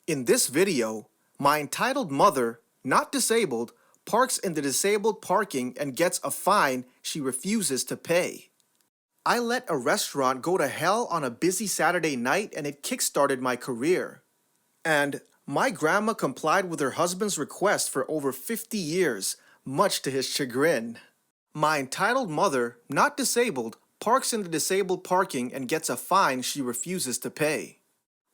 In this video, my entitled mother, not disabled, parks in the disabled parking and gets a fine she refuses to pay. I let a restaurant go to hell on a busy Saturday night and it kickstarted my career. And my grandma complied with her husband's request for over 50 years, much to his chagrin. My entitled mother, not disabled, parks in the disabled parking and gets a fine she refuses to pay.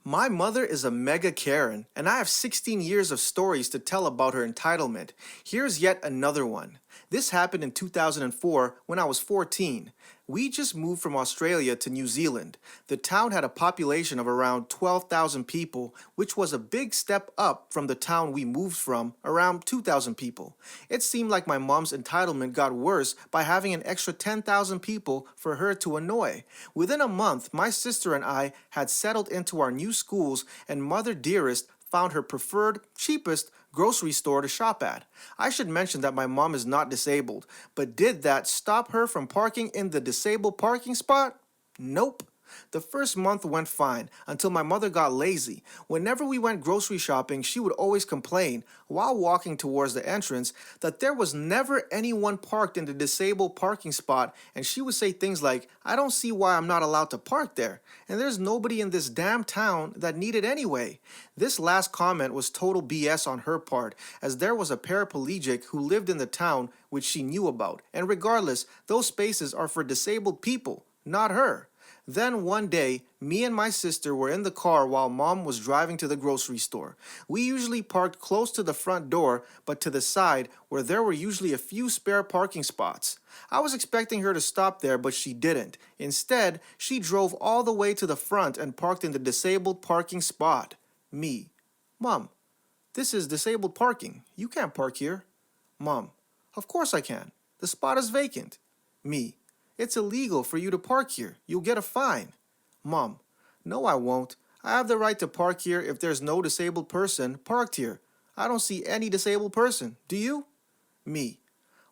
My mother is a mega Karen, and I have 16 years of stories to tell about her entitlement. Here's yet another one. This happened in 2004 when I was 14. We just moved from Australia to New Zealand. The town had a population of around 12,000 people, which was a big step up from the town we moved from, around 2,000 people. It seemed like my mom's entitlement got worse by having an extra 10,000 people for her to annoy. Within a month, my sister and I had settled into our new schools, and Mother Dearest found her preferred, cheapest grocery store to shop at. I should mention that my mom is not disabled, but did that stop her from parking in the disabled parking spot? Nope. The first month went fine until my mother got lazy. Whenever we went grocery shopping, she would always complain, while walking towards the entrance, that there was never anyone parked in the disabled parking spot, and she would say things like, "I don't see why I'm not allowed to park there, and there's nobody in this damn town that need it anyway." This last comment was total BS on her part, as there was a paraplegic who lived in the town which she knew about, and regardless, those spaces are for disabled people, not her. Then one day, me and my sister were in the car while Mom was driving to the grocery store. We usually parked close to the front door, but to the side where there were usually a few spare parking spots. I was expecting her to stop there, but she didn't. Instead, she drove all the way to the front and parked in the disabled parking spot. Me: "Mom, this is disabled parking. You can't park here." Mom: "Of course I can. The spot is vacant." Me: "It's illegal for you to park here. You'll get a fine." Mom: "No, I won't. I have the right to park here if there's no disabled person parked here. I don't see any disabled person. Do you?" Me: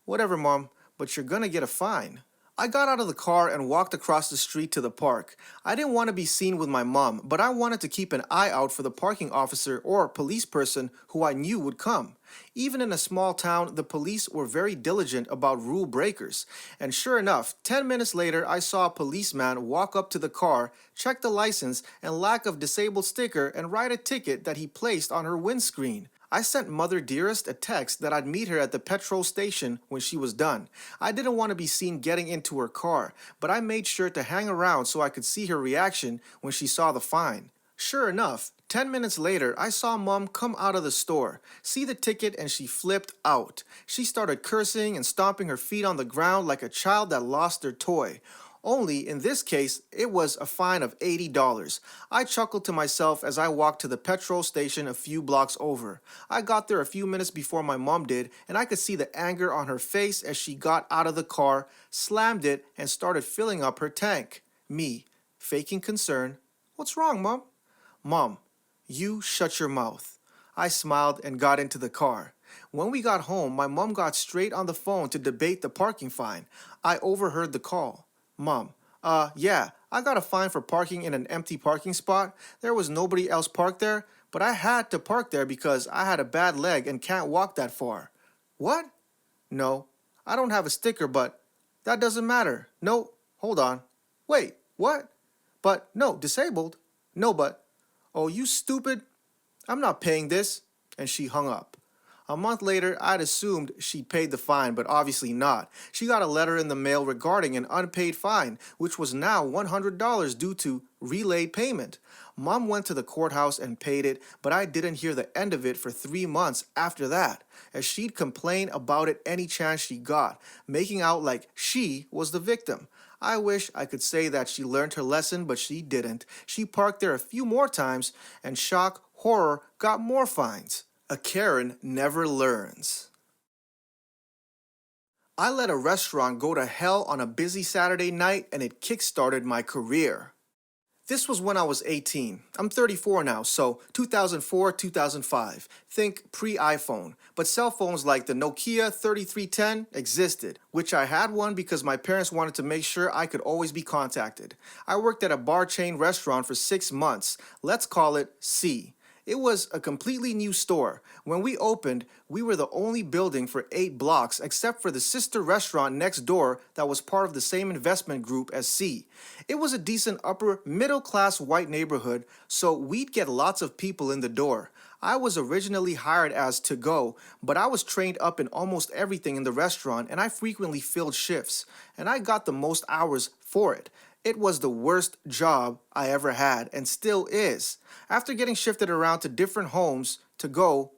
"Whatever, Mom, but you're gonna get a fine." I got out of the car and walked across the street to the park. I didn't want to be seen with my mom, but I wanted to keep an eye out for the parking officer or police person who I knew would come. Even in a small town, the police were very diligent about rule breakers. And sure enough, 10 minutes later, I saw a policeman walk up to the car, check the license and lack of disabled sticker, and write a ticket that he placed on her windscreen. I sent Mother Dearest a text that I'd meet her at the petrol station when she was done. I didn't want to be seen getting into her car, but I made sure to hang around so I could see her reaction when she saw the fine. Sure enough, 10 minutes later, I saw Mom come out of the store, see the ticket, and she flipped out. She started cursing and stomping her feet on the ground like a child that lost their toy. Only, in this case, it was a fine of $80. I chuckled to myself as I walked to the petrol station a few blocks over. I got there a few minutes before my mom did, and I could see the anger on her face as she got out of the car, slammed it, and started filling up her tank. Me, faking concern: "What's wrong, Mom?" Mom: "You shut your mouth." I smiled and got into the car. When we got home, my mom got straight on the phone to debate the parking fine. I overheard the call. Mom: Yeah, I got a fine for parking in an empty parking spot. There was nobody else parked there, but I had to park there because I had a bad leg and can't walk that far." What? No, I don't have a sticker, but that doesn't matter. No, hold on. Wait, what? But no, disabled. No, but, oh, you stupid. I'm not paying this. And she hung up. A month later, I'd assumed she'd paid the fine, but obviously not. She got a letter in the mail regarding an unpaid fine, which was now $100 due to relayed payment. Mom went to the courthouse and paid it, but I didn't hear the end of it for 3 months after that, as she'd complain about it any chance she got, making out like she was the victim. I wish I could say that she learned her lesson, but she didn't. She parked there a few more times, and shock, horror, got more fines. A Karen never learns. I let a restaurant go to hell on a busy Saturday night and it kickstarted my career. This was when I was 18. I'm 34 now, so 2004, 2005. Think pre-iPhone. But cell phones like the Nokia 3310 existed, which I had one because my parents wanted to make sure I could always be contacted. I worked at a bar chain restaurant for 6 months. Let's call it C. It was a completely new store. When we opened, we were the only building for 8 blocks except for the sister restaurant next door that was part of the same investment group as C. It was a decent upper middle class white neighborhood, so we'd get lots of people in the door. I was originally hired as to go, but I was trained up in almost everything in the restaurant and I frequently filled shifts, and I got the most hours for it. It was the worst job I ever had and still is. After getting shifted around to different homes to go,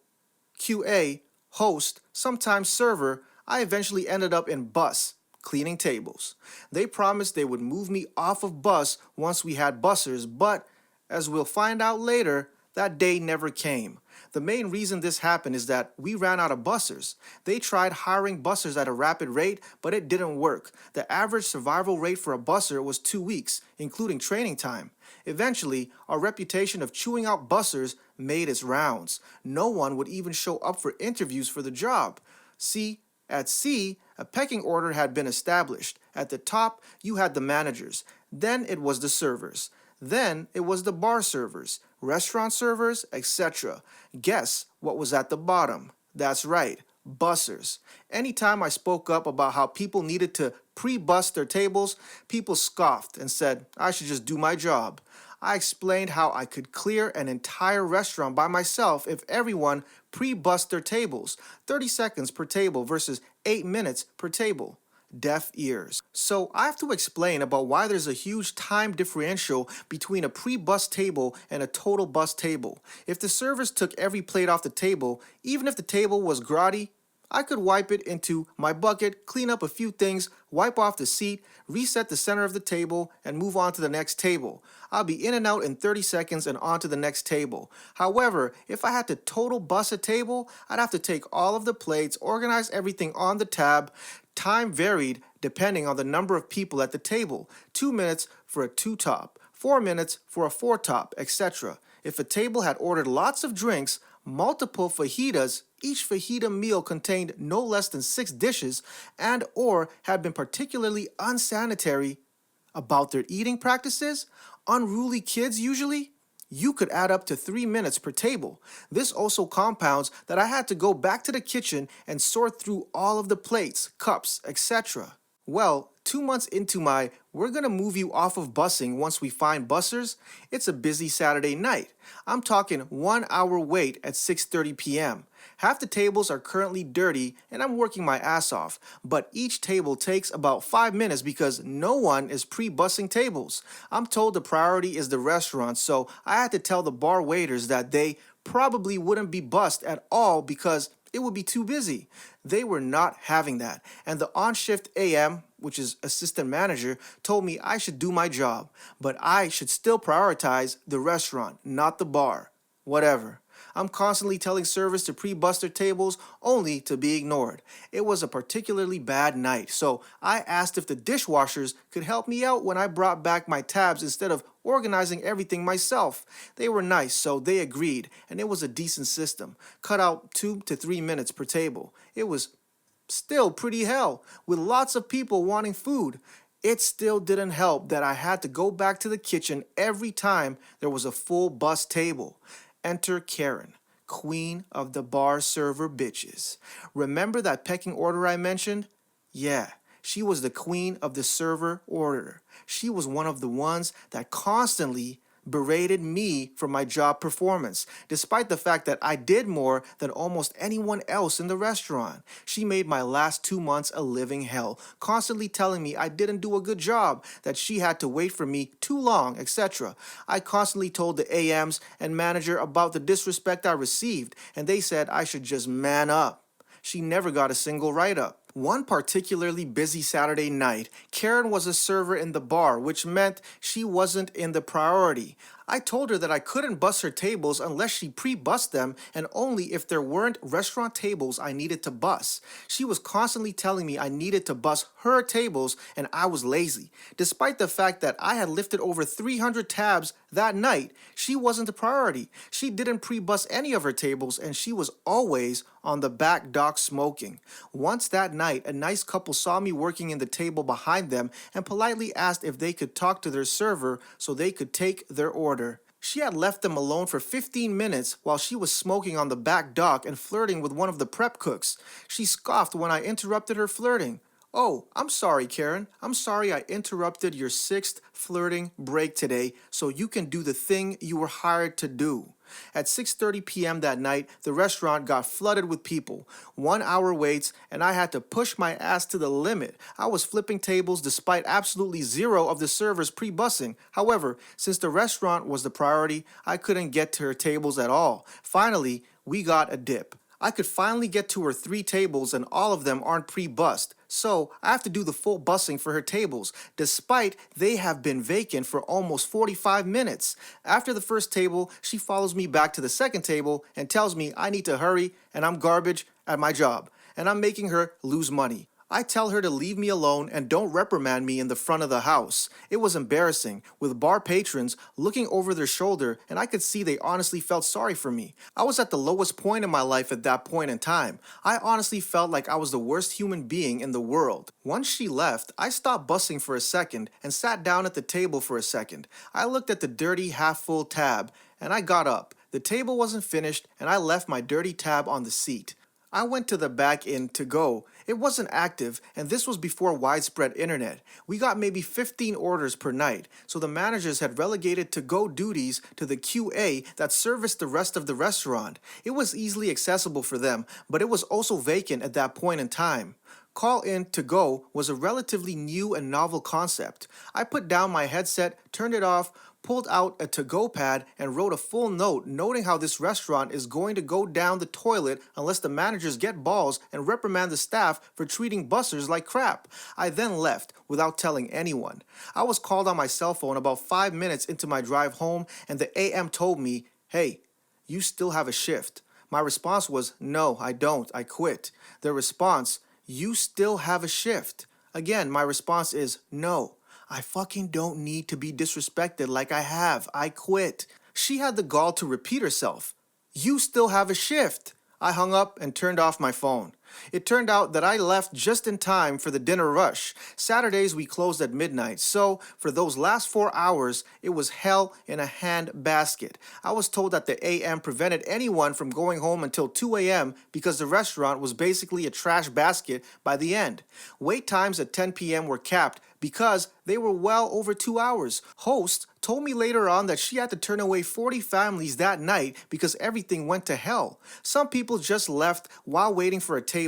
QA, host, sometimes server, I eventually ended up in bus, cleaning tables. They promised they would move me off of bus once we had bussers, but as we'll find out later, that day never came. The main reason this happened is that we ran out of bussers. They tried hiring bussers at a rapid rate, but it didn't work. The average survival rate for a busser was 2 weeks, including training time. Eventually, our reputation of chewing out bussers made its rounds. No one would even show up for interviews for the job. At C, a pecking order had been established. At the top, you had the managers. Then it was the servers. Then it was the bar servers, restaurant servers, etc. Guess what was at the bottom? That's right, bussers. Anytime I spoke up about how people needed to pre-bus their tables, people scoffed and said I should just do my job. I explained how I could clear an entire restaurant by myself if everyone pre-bussed their tables, 30 seconds per table versus 8 minutes per table. Deaf ears. So I have to explain about why there's a huge time differential between a pre-bus table and a total bus table. If the servers took every plate off the table, even if the table was grotty, I could wipe it into my bucket, clean up a few things, wipe off the seat, reset the center of the table, and move on to the next table. I'll be in and out in 30 seconds and on to the next table. However, if I had to total bus a table, I'd have to take all of the plates, organize everything on the tab. Time varied depending on the number of people at the table. 2 minutes for a 2-top, 4 minutes for a 4-top, etc. If a table had ordered lots of drinks, multiple fajitas, each fajita meal contained no less than 6 dishes, and or had been particularly unsanitary about their eating practices, unruly kids usually, you could add up to 3 minutes per table. This also compounds that I had to go back to the kitchen and sort through all of the plates, cups, etc. Well, 2 months into my we're gonna move you off of busing once we find bussers, it's a busy Saturday night. I'm talking 1 hour wait at 6:30 p.m. Half the tables are currently dirty and I'm working my ass off, but each table takes about 5 minutes because no one is pre-bussing tables. I'm told the priority is the restaurant, so I had to tell the bar waiters that they probably wouldn't be bussed at all because it would be too busy. They were not having that, and the on-shift AM, which is assistant manager, told me I should do my job, but I should still prioritize the restaurant, not the bar. Whatever. I'm constantly telling servers to pre-bus their tables only to be ignored. It was a particularly bad night, so I asked if the dishwashers could help me out when I brought back my tabs instead of organizing everything myself. They were nice, so they agreed, and it was a decent system. Cut out 2 to 3 minutes per table. It was still pretty hell, with lots of people wanting food. It still didn't help that I had to go back to the kitchen every time there was a full bus table. Enter Karen, queen of the bar server bitches. Remember that pecking order I mentioned? Yeah, she was the queen of the server order. She was one of the ones that constantly berated me for my job performance, despite the fact that I did more than almost anyone else in the restaurant. She made my last 2 months a living hell, constantly telling me I didn't do a good job, that she had to wait for me too long, etc. I constantly told the AMs and manager about the disrespect I received, and they said I should just man up. She never got a single write-up. One particularly busy Saturday night, Karen was a server in the bar, which meant she wasn't in the priority. I told her that I couldn't bus her tables unless she pre-bussed them and only if there weren't restaurant tables I needed to bus. She was constantly telling me I needed to bus her tables and I was lazy. Despite the fact that I had lifted over 300 tabs that night, she wasn't the priority. She didn't pre-bus any of her tables and she was always on the back dock smoking. Once that night, a nice couple saw me working in the table behind them and politely asked if they could talk to their server so they could take their order. She had left them alone for 15 minutes while she was smoking on the back dock and flirting with one of the prep cooks. She scoffed when I interrupted her flirting. Oh, I'm sorry, Karen. I'm sorry I interrupted your sixth flirting break today so you can do the thing you were hired to do. At 6:30 p.m. that night, the restaurant got flooded with people. 1 hour waits, and I had to push my ass to the limit. I was flipping tables despite absolutely zero of the servers pre-bussing. However, since the restaurant was the priority, I couldn't get to her tables at all. Finally, we got a dip. I could finally get to her 3 tables and all of them aren't pre-bussed. So I have to do the full bussing for her tables, despite they have been vacant for almost 45 minutes. After the first table, she follows me back to the second table and tells me I need to hurry and I'm garbage at my job, and I'm making her lose money. I tell her to leave me alone and don't reprimand me in the front of the house. It was embarrassing, with bar patrons looking over their shoulder, and I could see they honestly felt sorry for me. I was at the lowest point in my life at that point in time. I honestly felt like I was the worst human being in the world. Once she left, I stopped bussing for a second and sat down at the table for a second. I looked at the dirty half-full tab, and I got up. The table wasn't finished, and I left my dirty tab on the seat. I went to the back in to go. It wasn't active, and this was before widespread internet. We got maybe 15 orders per night, so the managers had relegated to-go duties to the QA that serviced the rest of the restaurant. It was easily accessible for them, but it was also vacant at that point in time. Call in to go was a relatively new and novel concept. I put down my headset, turned it off, pulled out a to-go pad and wrote a full note noting how this restaurant is going to go down the toilet unless the managers get balls and reprimand the staff for treating bussers like crap. I then left without telling anyone. I was called on my cell phone about 5 minutes into my drive home and the AM told me, "Hey, you still have a shift." My response was, "No, I don't. I quit." The response, "You still have a shift." Again, my response is, "No. I fucking don't need to be disrespected like I have. I quit." She had the gall to repeat herself. "You still have a shift." I hung up and turned off my phone. It turned out that I left just in time for the dinner rush. Saturdays we closed at midnight, so for those last 4 hours, it was hell in a hand basket. I was told that the AM prevented anyone from going home until 2 a.m. because the restaurant was basically a trash basket by the end. Wait times at 10 p.m. were capped because they were well over 2 hours. Host told me later on that she had to turn away 40 families that night because everything went to hell. Some people just left while waiting for a table.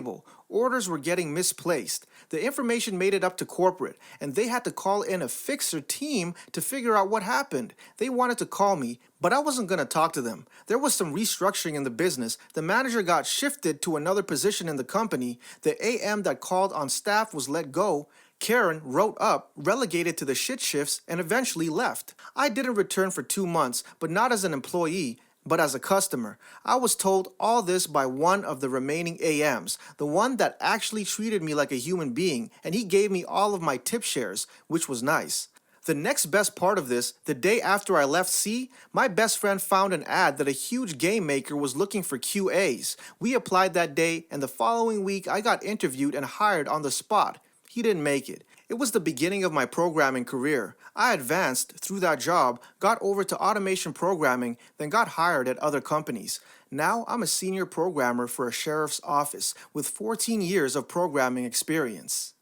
Orders were getting misplaced. The information made it up to corporate, and they had to call in a fixer team to figure out what happened. They wanted to call me, but I wasn't going to talk to them. There was some restructuring in the business. The manager got shifted to another position in the company. The AM that called on staff was let go. Karen wrote up, relegated to the shit shifts, and eventually left. I didn't return for 2 months, but not as an employee, but as a customer. I was told all this by one of the remaining AMs, the one that actually treated me like a human being, and he gave me all of my tip shares, which was nice. The next best part of this, the day after I left C, my best friend found an ad that a huge game maker was looking for QAs. We applied that day, and the following week I got interviewed and hired on the spot. He didn't make it. It was the beginning of my programming career. I advanced through that job, got over to automation programming, then got hired at other companies. Now I'm a senior programmer for a sheriff's office with 14 years of programming experience.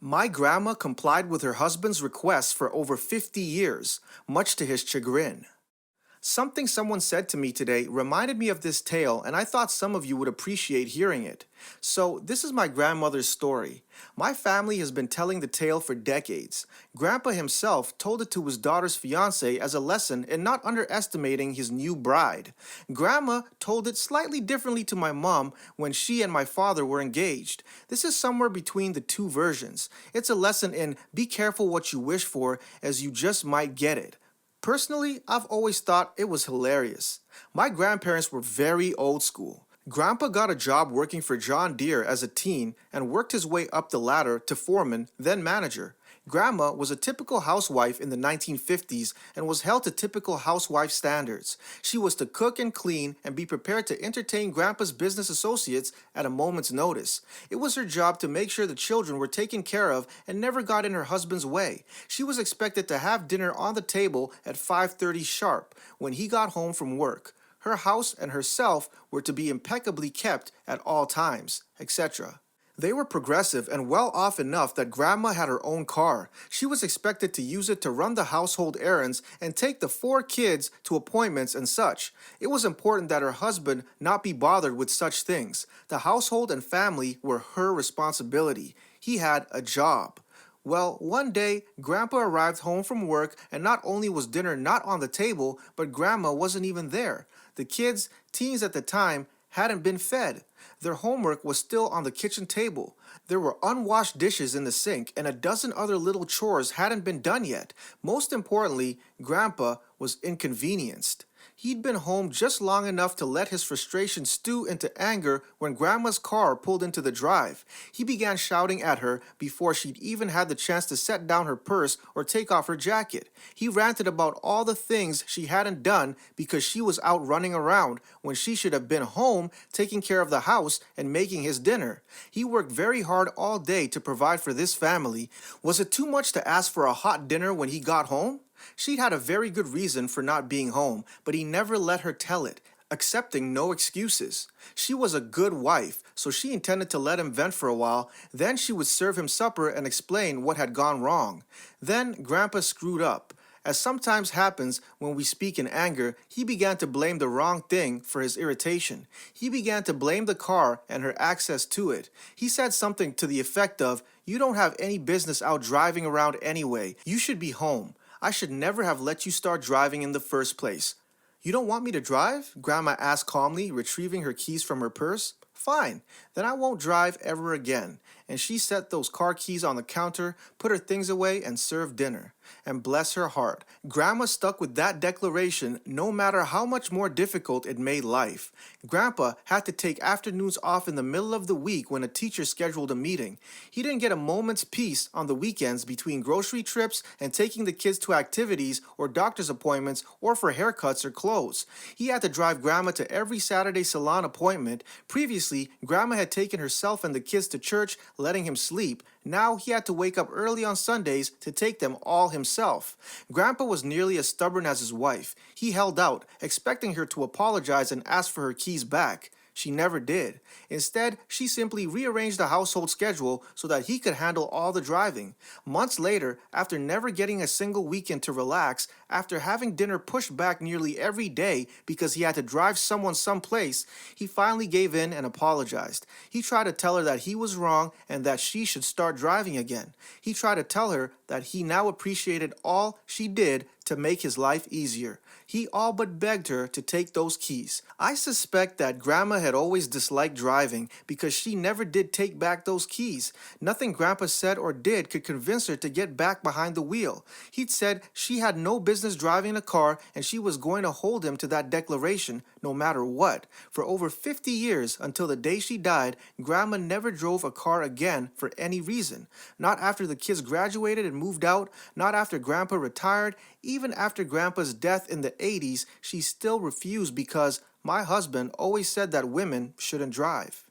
My grandma complied with her husband's request for over 50 years, much to his chagrin. Something someone said to me today reminded me of this tale, and I thought some of you would appreciate hearing it. So, this is my grandmother's story. My family has been telling the tale for decades. Grandpa himself told it to his daughter's fiancé as a lesson in not underestimating his new bride. Grandma told it slightly differently to my mom when she and my father were engaged. This is somewhere between the two versions. It's a lesson in be careful what you wish for, as you just might get it. Personally, I've always thought it was hilarious. My grandparents were very old school. Grandpa got a job working for John Deere as a teen and worked his way up the ladder to foreman, then manager. Grandma was a typical housewife in the 1950s and was held to typical housewife standards. She was to cook and clean and be prepared to entertain Grandpa's business associates at a moment's notice. It was her job to make sure the children were taken care of and never got in her husband's way. She was expected to have dinner on the table at 5:30 sharp when he got home from work. Her house and herself were to be impeccably kept at all times, etc. They were progressive and well off enough that Grandma had her own car. She was expected to use it to run the household errands and take the 4 kids to appointments and such. It was important that her husband not be bothered with such things. The household and family were her responsibility. He had a job. Well, one day, Grandpa arrived home from work, and not only was dinner not on the table, but Grandma wasn't even there. The kids, teens at the time, hadn't been fed. Their homework was still on the kitchen table. There were unwashed dishes in the sink, and a dozen other little chores hadn't been done yet. Most importantly, Grandpa was inconvenienced. He'd been home just long enough to let his frustration stew into anger when Grandma's car pulled into the drive. He began shouting at her before she'd even had the chance to set down her purse or take off her jacket. He ranted about all the things she hadn't done because she was out running around when she should have been home taking care of the house and making his dinner. He worked very hard all day to provide for this family. Was it too much to ask for a hot dinner when he got home? She'd had a very good reason for not being home, but he never let her tell it, accepting no excuses. She was a good wife, so she intended to let him vent for a while, then she would serve him supper and explain what had gone wrong. Then Grandpa screwed up. As sometimes happens when we speak in anger, he began to blame the wrong thing for his irritation. He began to blame the car and her access to it. He said something to the effect of, "You don't have any business out driving around anyway. You should be home. I should never have let you start driving in the first place." "You don't want me to drive?" Grandma asked calmly, retrieving her keys from her purse. "Fine, then I won't drive ever again." And she set those car keys on the counter, put her things away, and served dinner. And bless her heart, Grandma stuck with that declaration no matter how much more difficult it made life. Grandpa had to take afternoons off in the middle of the week when a teacher scheduled a meeting. He didn't get a moment's peace on the weekends between grocery trips and taking the kids to activities or doctor's appointments or for haircuts or clothes. He had to drive Grandma to every Saturday salon appointment. Previously, Grandma had taken herself and the kids to church, letting him sleep. Now he had to wake up early on Sundays to take them all himself. Grandpa was nearly as stubborn as his wife. He held out, expecting her to apologize and ask for her keys back. She never did. Instead, she simply rearranged the household schedule so that he could handle all the driving. Months later, after never getting a single weekend to relax, after having dinner pushed back nearly every day because he had to drive someone someplace, he finally gave in and apologized. He tried to tell her that he was wrong and that she should start driving again. He tried to tell her that he now appreciated all she did to make his life easier. He all but begged her to take those keys. I suspect that Grandma had always disliked driving because she never did take back those keys. Nothing Grandpa said or did could convince her to get back behind the wheel. He'd said she had no business driving a car and she was going to hold him to that declaration no matter what. For over 50 years, until the day she died, Grandma never drove a car again for any reason. Not after the kids graduated and moved out, not after Grandpa retired. Even after Grandpa's death in the 80s, she still refused because my husband always said that women shouldn't drive.